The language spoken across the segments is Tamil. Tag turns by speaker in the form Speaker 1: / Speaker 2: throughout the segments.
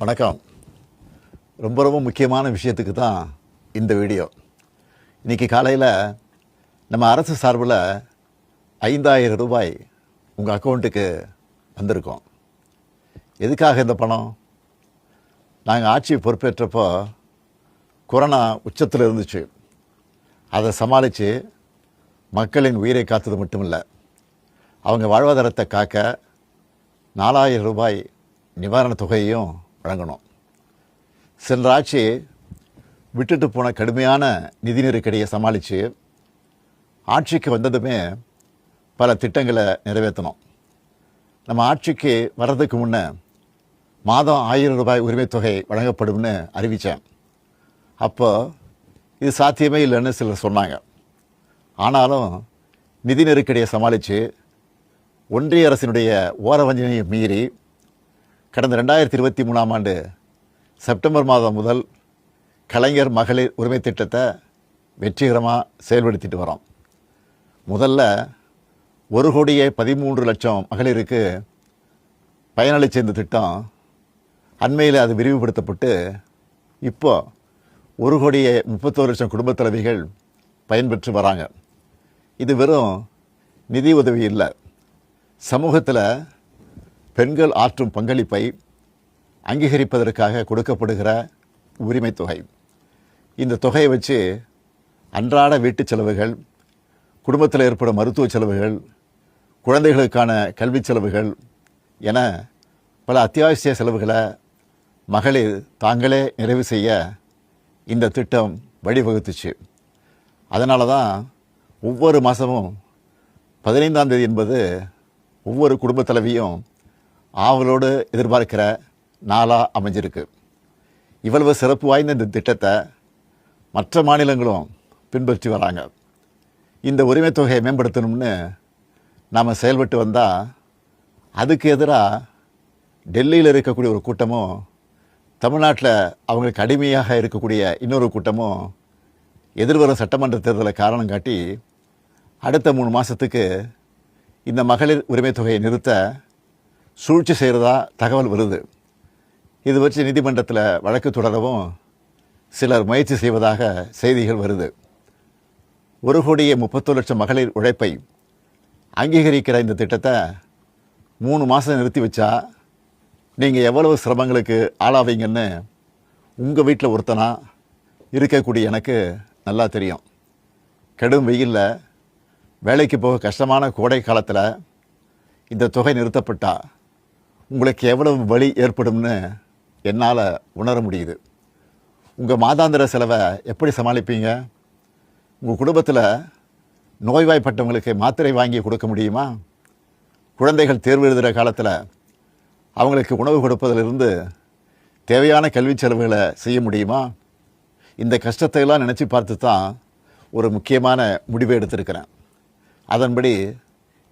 Speaker 1: வணக்கம். ரொம்ப முக்கியமான விஷயத்துக்கு தான் இந்த வீடியோ. இன்றைக்கி காலையில் நம்ம அரசு சார்பில் 5000 ரூபாய் உங்கள் அக்கௌண்ட்டுக்கு வந்திருக்கோம். எதுக்காக இந்த பணம்? நாங்கள் ஆட்சி பொறுப்பேற்றப்போ கொரோனா உச்சத்தில் இருந்துச்சு. அதை சமாளித்து மக்களின் உயிரை காத்தது மட்டும் இல்லை, அவங்க வாழ்வாதாரத்தை காக்க 4000 ரூபாய் நிவாரணத் தொகையையும் வழங்கணும். சென்ற ஆட்சி விட்டுட்டு போன கடுமையான நிதி நெருக்கடியை சமாளித்து ஆட்சிக்கு வந்ததுமே பல திட்டங்களை நிறைவேற்றணும். நம்ம ஆட்சிக்கு வர்றதுக்கு முன்னே மாதம் 1000 ரூபாய் உரிமைத் தொகை வழங்கப்படும்னு அறிவித்தேன். அப்போ இது சாத்தியமே இல்லைன்னு சிலர் சொன்னாங்க. ஆனாலும் நிதி நெருக்கடியை சமாளித்து ஒன்றிய அரசினுடைய ஓரவஞ்சனையை மீறி கடந்த 2023ஆம் ஆண்டு செப்டம்பர் மாதம் முதல் கலைஞர் மகளிர் உரிமை திட்டத்தை வெற்றிகரமாக செயல்படுத்திட்டு வரோம். முதல்ல 1,13,00,000 மகளிருக்கு பயனளித்த இந்த திட்டம் அண்மையில் அது விரிவுபடுத்தப்பட்டு இப்போ 1,31,00,000 குடும்பத் தலைவிகள் பயன்பெற்று வராங்க. இது வெறும் நிதி உதவி இல்லை, சமூகத்தில் பெண்கள் ஆற்றும் பங்களிப்பை அங்கீகரிப்பதற்காக கொடுக்கப்படுகிற உரிமை தொகை. இந்த தொகையை வச்சு அன்றாட வீட்டு செலவுகள், குடும்பத்தில் ஏற்படும் மருத்துவ செலவுகள், குழந்தைகளுக்கான கல்வி செலவுகள் என பல அத்தியாவசிய செலவுகளை மகளிர் தாங்களே நிறைவு செய்ய இந்த திட்டம் வழிவகுத்துச்சு. அதனால தான் ஒவ்வொரு மாதமும் 15ஆம் தேதி என்பது ஒவ்வொரு குடும்பத் தலைவியும் ஆவலோடு எதிர்பார்க்கிற நாளாக அமைஞ்சிருக்கு. இவ்வளவு சிறப்பு வாய்ந்த இந்த திட்டத்தை மற்ற மாநிலங்களும் பின்பற்றி வராங்க. இந்த உரிமை தொகையை மேம்படுத்தணும்னு நாம் செயல்பட்டு வந்தால் அதுக்கு எதிராக டெல்லியில் இருக்கக்கூடிய ஒரு கூட்டமும், தமிழ்நாட்டில் அவங்களுக்கு அடிமையாக இருக்கக்கூடிய இன்னொரு கூட்டமும் எதிர்வரும் சட்டமன்ற தேர்தலை காரணம் காட்டி அடுத்த 3 மாதத்துக்கு இந்த மகளிர் உரிமை தொகையை நிறுத்த சூழ்ச்சி செய்கிறதா தகவல் வருது. இது வச்சு நீதிமன்றத்தில் வழக்கு தொடரவும் சிலர் முயற்சி செய்வதாக செய்திகள் வருது. 1,31,00,000 மகளிர் உழைப்பை அங்கீகரிக்கிற இந்த திட்டத்தை 3 மாதம் நிறுத்தி வச்சா நீங்கள் எவ்வளவு சிரமங்களுக்கு ஆளாவீங்கன்னு உங்கள் வீட்டில் ஒருத்தனா இருக்கக்கூடிய எனக்கு நல்லா தெரியும். கடும் வெயிலில் வேலைக்கு போக கஷ்டமான கோடை காலத்தில் இந்த தொகை நிறுத்தப்பட்டால் உங்களுக்கு எவ்வளவு வலி ஏற்படும்னு என்னால் உணர முடியுது. உங்கள் மாதாந்திர செலவை எப்படி சமாளிப்பீங்க? உங்கள் குடும்பத்தில் நோய்வாய்ப்பட்டவங்களுக்கு மாத்திரை வாங்கி கொடுக்க முடியுமா? குழந்தைகள் தேர்வு எழுதுகிற காலத்தில் அவங்களுக்கு உணவு கொடுப்பதிலிருந்து தேவையான கல்வி செலவுகளை செய்ய முடியுமா? இந்த கஷ்டத்தையெல்லாம் நினச்சி பார்த்து தான் ஒரு முக்கியமான முடிவை எடுத்திருக்கிறேன். அதன்படி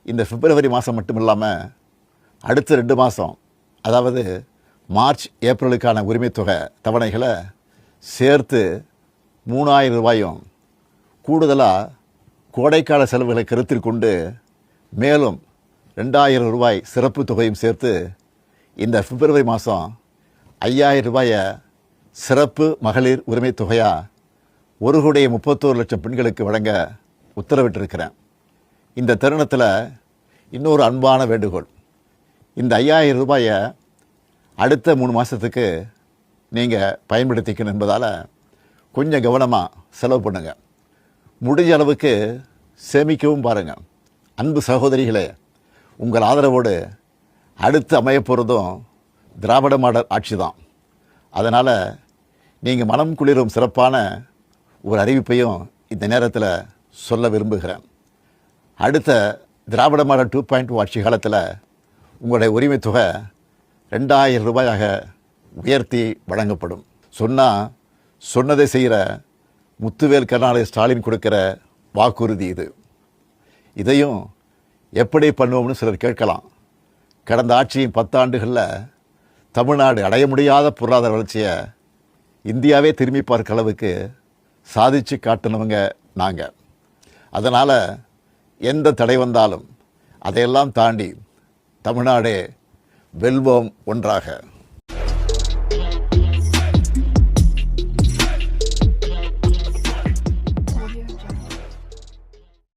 Speaker 1: இந்த பிப்ரவரி மாதம் மட்டும் இல்லாமல் அடுத்த 2 மாதம், அதாவது மார்ச் ஏப்ரலுக்கான உரிமைத் தொகை தவணைகளை சேர்த்து 3000 ரூபாயும், கூடுதலாக கோடைக்கால செலவுகளை கருத்தில் கொண்டு மேலும் 2000 ரூபாய் சிறப்பு தொகையும் சேர்த்து இந்த பிப்ரவரி மாதம் 5000 ரூபாயை சிறப்பு மகளிர் உரிமை தொகையாக 1,31,00,000 பெண்களுக்கு வழங்க உத்தரவிட்டிருக்கிறேன். இந்த தருணத்தில் இன்னொரு அன்பான வேண்டுகோள். இந்த 5000 ரூபாயை அடுத்த 3 மாதத்துக்கு நீங்கள் பயன்படுத்திக்கணும் என்பதால் கொஞ்சம் கவனமாக செலவு பண்ணுங்கள். முடிஞ்ச அளவுக்கு சேமிக்கவும் பாருங்கள். அன்பு சகோதரிகளே, உங்கள் ஆதரவோடு அடுத்து அமையப்போகிறதும் திராவிட மாடல் ஆட்சி தான். அதனால் நீங்கள் மனம் குளிரும் சிறப்பான ஒரு அறிவிப்பையும் இந்த நேரத்தில் சொல்ல விரும்புகிறேன். அடுத்த திராவிட மாடல் 2.0 ஆட்சி காலத்தில் உங்களுடைய உரிமை தொகை 2000 ரூபாயாக உயர்த்தி வழங்கப்படும். சொன்னதை செய்கிற முத்துவேல் கருணாநிதி ஸ்டாலின் கொடுக்கிற வாக்குறுதி இது. இதையும் எப்படி பண்ணுவோம்னு சிலர் கேட்கலாம். கடந்த ஆட்சியின் 10 ஆண்டுகளில் தமிழ்நாடு அடைய முடியாத பொருளாதார வளர்ச்சியை இந்தியாவே திரும்பி பார்க்க அளவுக்கு சாதித்து காட்டினவங்க நாங்கள். அதனால் எந்த தடை வந்தாலும் அதையெல்லாம் தாண்டி தமிழ்நாடே வெல்வோம் ஒன்றாக.